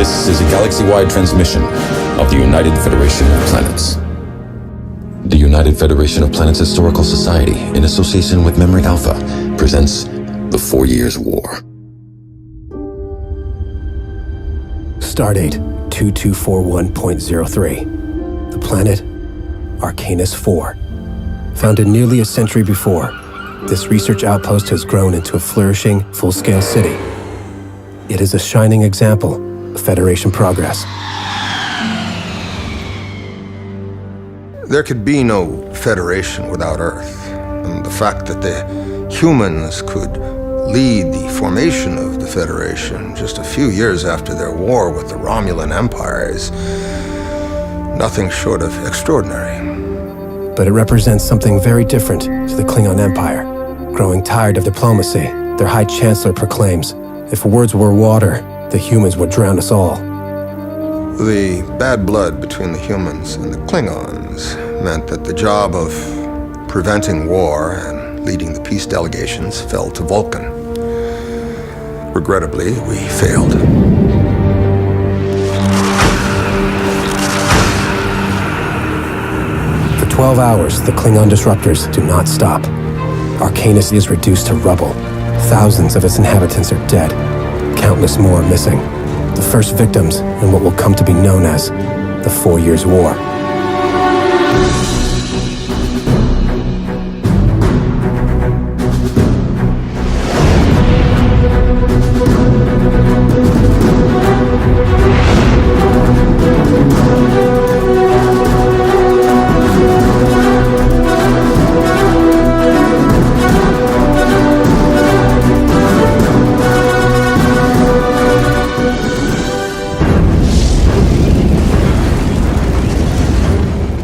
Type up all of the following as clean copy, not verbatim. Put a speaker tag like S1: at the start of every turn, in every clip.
S1: This is a galaxy-wide transmission of the United Federation of Planets. The United Federation of Planets Historical Society, in association with Memory Alpha, presents the 4 Years' War.
S2: Stardate 2241.03. The planet Arcanus 4. Founded nearly a century before, this research outpost has grown into a flourishing, full-scale city. It is a shining example of Federation progress.
S3: There could be no Federation without Earth. And the fact that the humans could lead the formation of the Federation just a few years after their war with the Romulan Empire is nothing short of extraordinary.
S2: But it represents something very different to the Klingon Empire. Growing tired of diplomacy, their High Chancellor proclaims, if words were water, the humans would drown us all.
S3: The bad blood between the humans and the Klingons meant that the job of preventing war and leading the peace delegations fell to Vulcan. Regrettably, we failed.
S2: For 12 hours, the Klingon disruptors do not stop. Arcanus is reduced to rubble. Thousands of its inhabitants are dead. Countless more are missing. The first victims in what will come to be known as the 4 Years' War.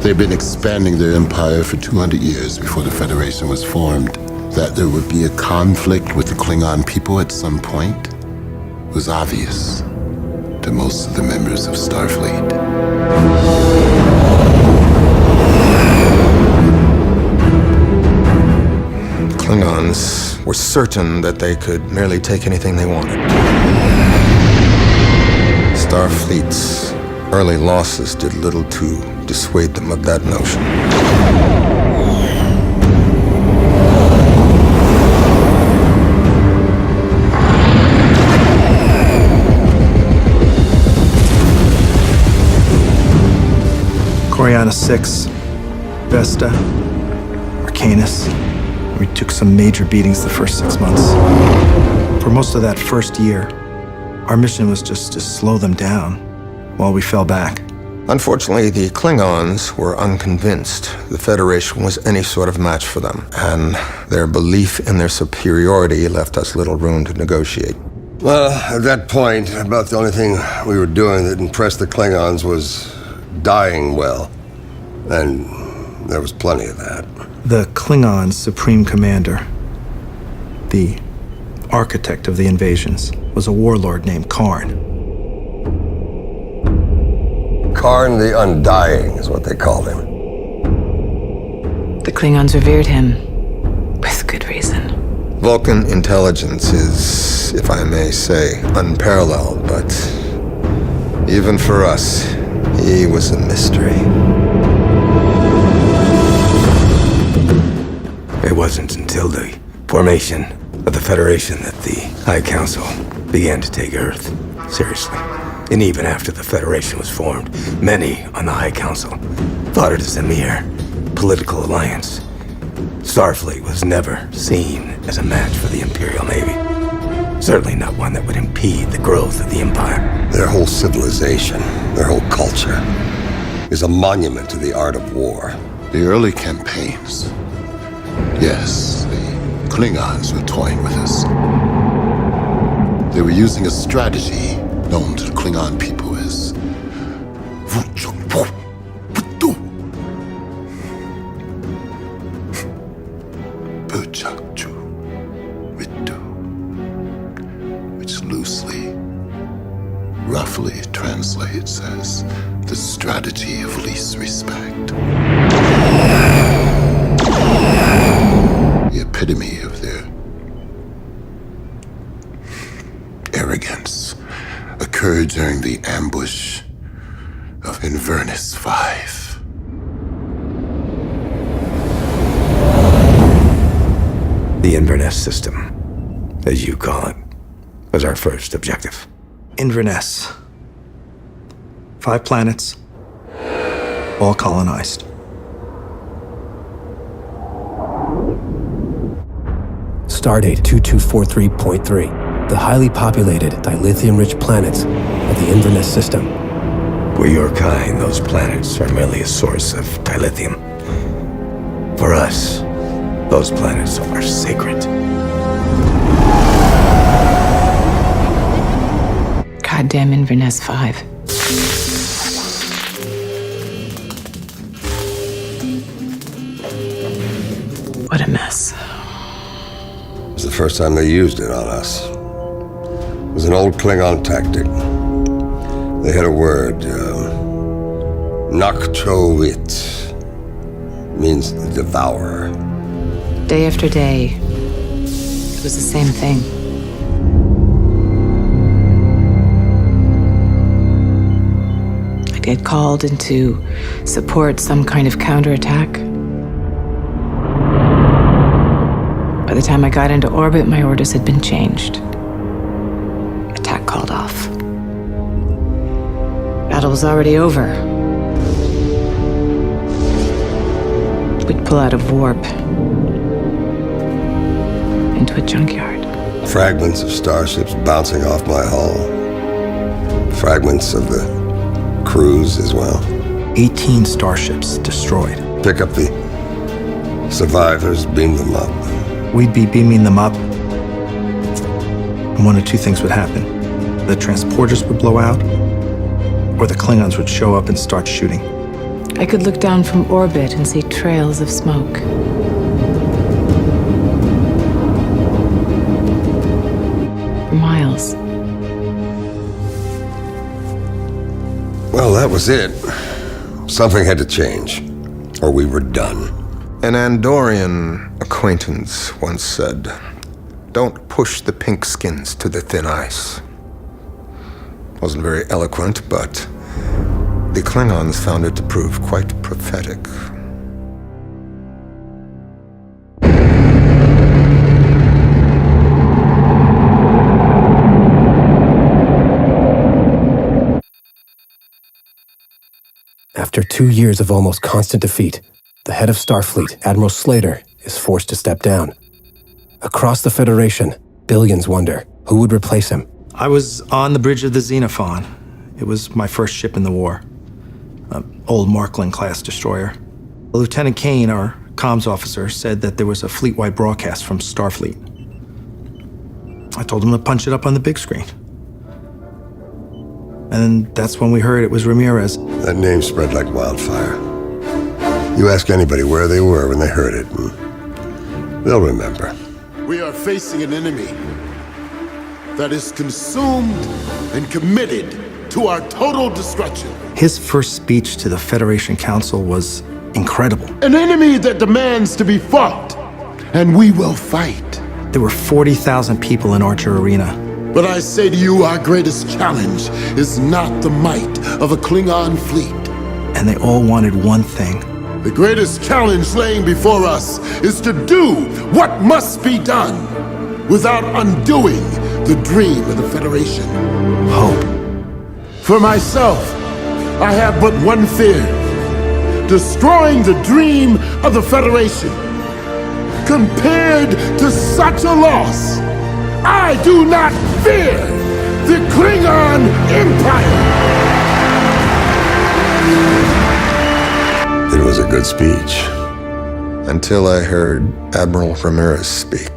S4: They've been expanding their empire for 200 years before the Federation was formed. That there would be a conflict with the Klingon people at some point was obvious to most of the members of Starfleet.
S3: The Klingons were certain that they could merely take anything they wanted. Starfleet's early losses did little to dissuade them of that notion.
S5: Coriana 6, Vesta, Arcanus. We took some major beatings the first 6 months. For most of that first year, our mission was just to slow them down while we fell back.
S3: Unfortunately, the Klingons were unconvinced the Federation was any sort of match for them, and their belief in their superiority left us little room to negotiate.
S6: Well, at that point, about the only thing we were doing that impressed the Klingons was dying well. And there was plenty of that.
S5: The Klingon Supreme Commander, the architect of the invasions, was a warlord named Karn.
S6: Karn the Undying is what they called him.
S7: The Klingons revered him, with good reason.
S3: Vulcan intelligence is, if I may say, unparalleled, but even for us, he was a mystery.
S8: It wasn't until the formation of the Federation that the High Council began to take Earth seriously. And even after the Federation was formed, many on the High Council thought it as a mere political alliance. Starfleet was never seen as a match for the Imperial Navy. Certainly not one that would impede the growth of the Empire.
S6: Their whole civilization, their whole culture, is a monument to the art of war.
S4: The early campaigns, yes, the Klingons were toying with us. They were using a strategy known to the Klingon people as which loosely, roughly translates as the strategy of least respect. The epitome of their arrogance occurred during the ambush of Inverness 5.
S8: The Inverness system, as you call it, was our first objective.
S5: Inverness. 5 planets, all colonized.
S2: Stardate 2243.3, the highly populated dilithium-rich planets of the Inverness system.
S8: For your kind, those planets are merely a source of dilithium. For us, those planets are sacred.
S7: Goddamn Inverness 5. What a mess.
S6: It was the first time they used it on us. It was an old Klingon tactic. They had a word, Nakchovit, means the devourer.
S7: Day after day, it was the same thing. I'd get called in to support some kind of counterattack. By the time I got into orbit, my orders had been changed. Attack called off. Battle was already over. We'd pull out of warp into a junkyard.
S6: Fragments of starships bouncing off my hull. Fragments of the crews as well.
S5: 18 starships destroyed.
S6: Pick up the survivors, beam them up.
S5: We'd be beaming them up, and one of two things would happen. The transporters would blow out, or the Klingons would show up and start shooting.
S7: I could look down from orbit and see trails of smoke. For miles.
S6: Well, that was it. Something had to change, or we were done.
S3: An Andorian acquaintance once said, "Don't push the pink skins to the thin ice." Wasn't very eloquent, but the Klingons found it to prove quite prophetic.
S2: After 2 years of almost constant defeat, the head of Starfleet, Admiral Slater, is forced to step down. Across the Federation, billions wonder who would replace him.
S5: I was on the bridge of the Xenophon. It was my first ship in the war. An old Markland-class destroyer. Lieutenant Kane, our comms officer, said that there was a fleet-wide broadcast from Starfleet. I told him to punch it up on the big screen. And that's when we heard it was Ramirez.
S6: That name spread like wildfire. You ask anybody where they were when they heard it, and they'll remember.
S9: We are facing an enemy that is consumed and committed to our total destruction.
S5: His first speech to the Federation Council was incredible.
S9: An enemy that demands to be fought, and we will fight.
S5: There were 40,000 people in Archer Arena.
S9: But I say to you, our greatest challenge is not the might of a Klingon fleet.
S5: And they all wanted one thing.
S9: The greatest challenge laying before us is to do what must be done without undoing the dream of the Federation.
S5: Hope.
S9: For myself, I have but one fear: destroying the dream of the Federation. Compared to such a loss, I do not fear the Klingon Empire!
S6: It was a good speech.
S3: Until I heard Admiral Ramirez speak.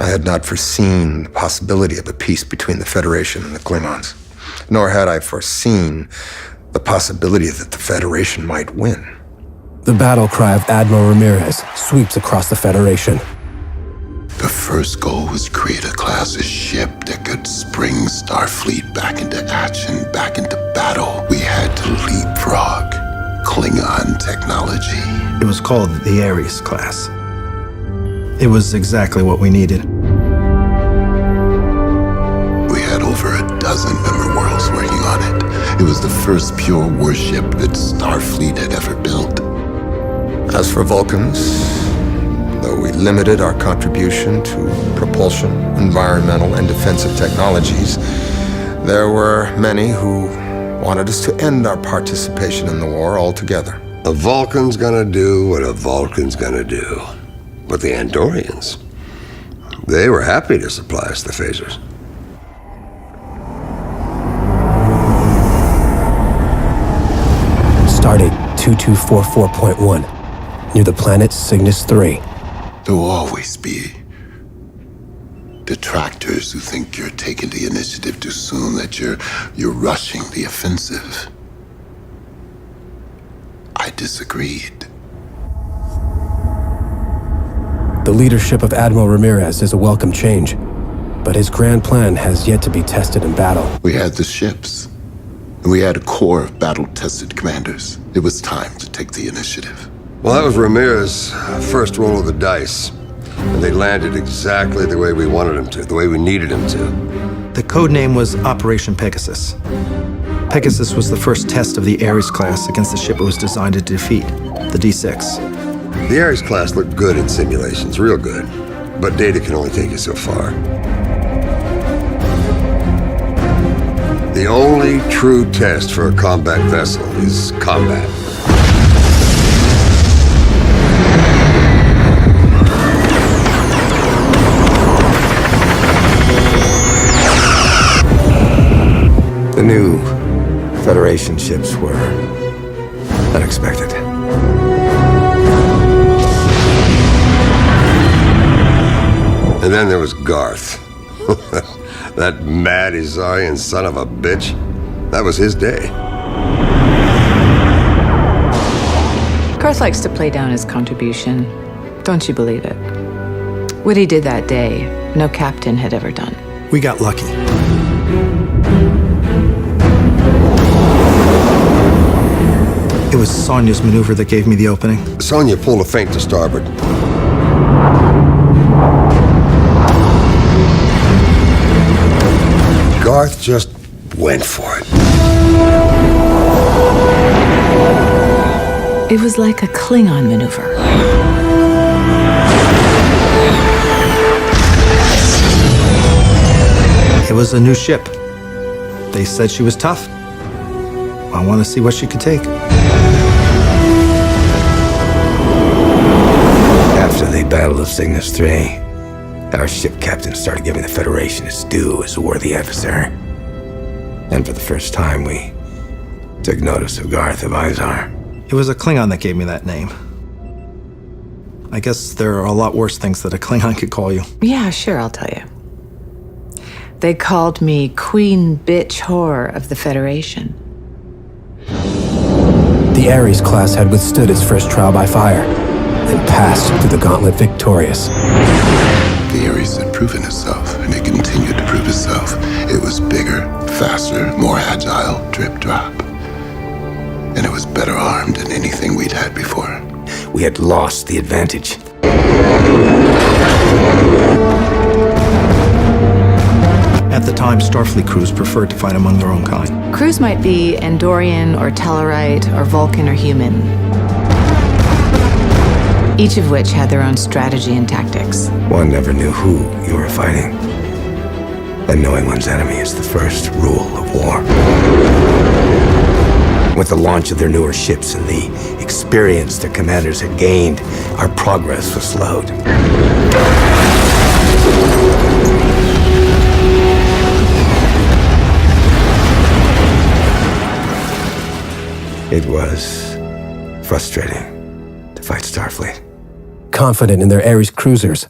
S3: I had not foreseen the possibility of a peace between the Federation and the Klingons, nor had I foreseen the possibility that the Federation might win.
S2: The battle cry of Admiral Ramirez sweeps across the Federation.
S4: The first goal was create a class of ship that could spring Starfleet back into action, back into battle. We had to leapfrog Klingon technology.
S5: It was called the Ares class. It was exactly what we needed.
S4: We had over a dozen It was the first pure warship that Starfleet had ever built.
S3: As for Vulcans, though we limited our contribution to propulsion, environmental, and defensive technologies, there were many who wanted us to end our participation in the war altogether.
S6: A Vulcan's gonna do what a Vulcan's gonna do. But the Andorians, they were happy to supply us the phasers.
S2: Stardate 2244.1, near the planet Cygnus 3.
S4: There will always be detractors who think you're taking the initiative too soon, that you're rushing the offensive. I disagreed.
S2: The leadership of Admiral Ramirez is a welcome change, but his grand plan has yet to be tested in battle.
S4: We had the ships, and we had a corps of battle-tested commanders. It was time to take the initiative.
S6: Well, that was Ramirez's first roll of the dice. And they landed exactly the way we wanted them to, the way we needed them to.
S5: The code name was Operation Pegasus. Pegasus was the first test of the Ares class against the ship it was designed to defeat, the D6.
S6: The Ares class looked good in simulations, real good. But data can only take you so far. The only true test for a combat vessel is combat.
S8: The new Federation ships were unexpected.
S6: And then there was Garth. That mad Izarian son of a bitch. That was his day.
S7: Garth likes to play down his contribution. Don't you believe it? What he did that day, no captain had ever done.
S5: We got lucky. It was Sonya's maneuver that gave me the opening.
S6: Sonya pulled a feint to starboard. Garth just went for it.
S7: It was like a Klingon maneuver.
S5: It was a new ship. They said she was tough. I want to see what she could take.
S8: After the Battle of Cygnus 3, our ship captain started giving the Federation its due as a worthy adversary. And for the first time, we took notice of Garth of Izar.
S5: It was a Klingon that gave me that name. I guess there are a lot worse things that a Klingon could call you.
S7: Yeah, sure, I'll tell you. They called me Queen Bitch Whore of the Federation.
S2: The Ares class had withstood its first trial by fire and passed through the gauntlet victorious.
S4: The Ares had proven itself, and it continued to prove itself. It was bigger, faster, more agile, drip drop. And it was better armed than anything we'd had before.
S8: We had lost the advantage.
S5: At the time, Starfleet crews preferred to fight among their own kind.
S7: Crews might be Andorian or Tellarite or Vulcan or human. Each of which had their own strategy and tactics.
S8: One never knew who you were fighting. And knowing one's enemy is the first rule of war. With the launch of their newer ships and the experience their commanders had gained, our progress was slowed. It was frustrating to fight Starfleet.
S2: Confident in their Ares cruisers,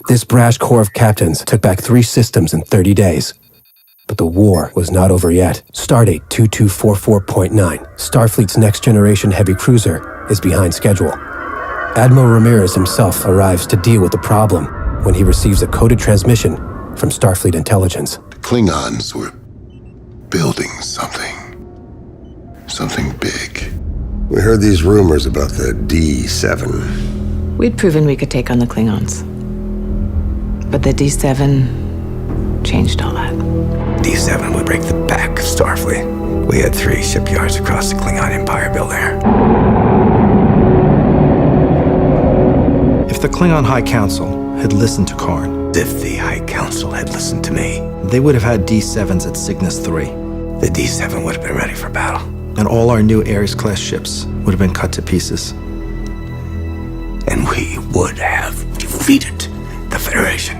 S2: this brash corps of captains took back 3 systems in 30 days. But the war was not over yet. Stardate 2244.9, Starfleet's next-generation heavy cruiser, is behind schedule. Admiral Ramirez himself arrives to deal with the problem when he receives a coded transmission from Starfleet intelligence.
S4: The Klingons were building something. Something big.
S6: We heard these rumors about the D7.
S7: We'd proven we could take on the Klingons. But the D7 changed all that.
S8: D7 would break the back of Starfleet. We had 3 shipyards across the Klingon Empire built there.
S5: If the Klingon High Council had listened to Karn,
S8: If the High Council had listened to me,
S5: they would have had D7s at Cygnus 3,
S8: the D7 would have been ready for battle.
S5: and all our new Ares-class ships would have been cut to pieces.
S8: And we would have defeated the Federation.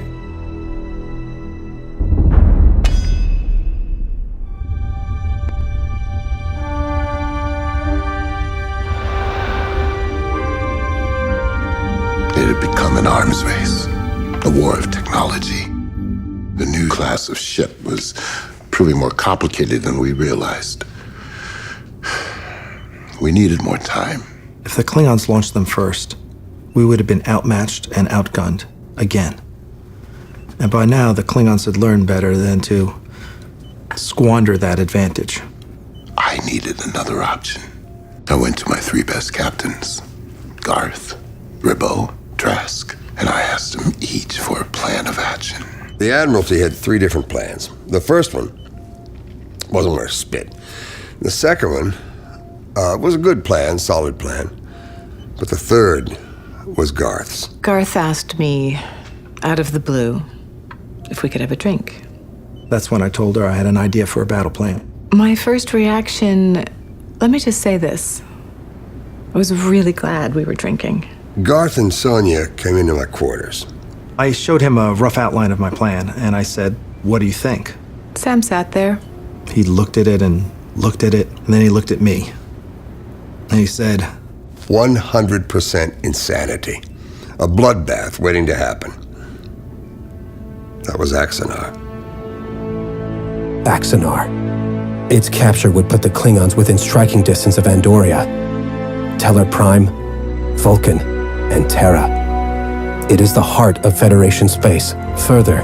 S4: It had become an arms race, a war of technology. The new class of ship was proving more complicated than we realized. We needed more time.
S5: If the Klingons launched them first, we would have been outmatched and outgunned again. And by now, the Klingons had learned better than to squander that advantage.
S4: I needed another option. I went to my 3 best captains, Garth, Ribbo, Trask, and I asked them each for a plan of action.
S6: The Admiralty had 3 different plans. The first one wasn't worth spit. The second one was a good plan, solid plan. But the third was Garth's.
S7: Garth asked me, out of the blue, if we could have a drink.
S5: That's when I told her I had an idea for a battle plan.
S7: My first reaction, let me just say this. I was really glad we were drinking.
S6: Garth and Sonia came into my quarters.
S5: I showed him a rough outline of my plan, and I said, "What do you think?"
S7: Sam sat there.
S5: He looked at it, and then he looked at me. And he said,
S6: 100% insanity. A bloodbath waiting to happen. That was Axanar.
S2: Axanar. Its capture would put the Klingons within striking distance of Andoria, Teller Prime, Vulcan, and Terra. It is the heart of Federation space. Further,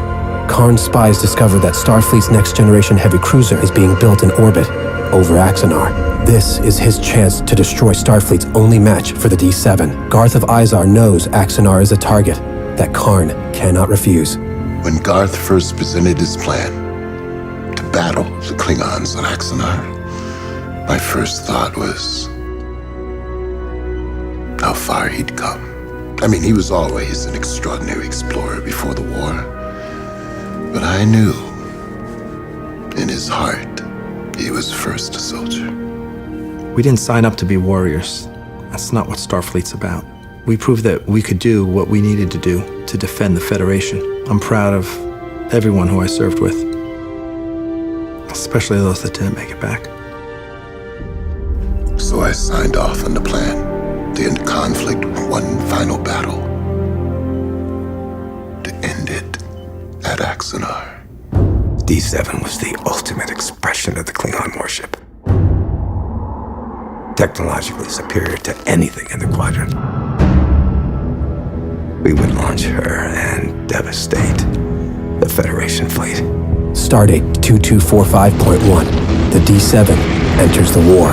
S2: Karn's spies discovered that Starfleet's next-generation heavy cruiser is being built in orbit over Axanar. This is his chance to destroy Starfleet's only match for the D7. Garth of Izar knows Axanar is a target that Karn cannot refuse.
S4: When Garth first presented his plan to battle the Klingons on Axanar, my first thought was how far he'd come. I mean, he was always an extraordinary explorer before the war. But I knew, in his heart, he was first a soldier.
S5: "We didn't sign up to be warriors. That's not what Starfleet's about. We proved that we could do what we needed to do to defend the Federation. I'm proud of everyone who I served with, especially those that didn't make it back."
S4: So I signed off on the plan to end conflict with one final battle. To end it at Axanar.
S8: D7 was the ultimate expression of the Klingon warship. Technologically superior to anything in the quadrant. We would launch her and devastate the Federation fleet.
S2: Stardate 2245.1. The D7 enters the war.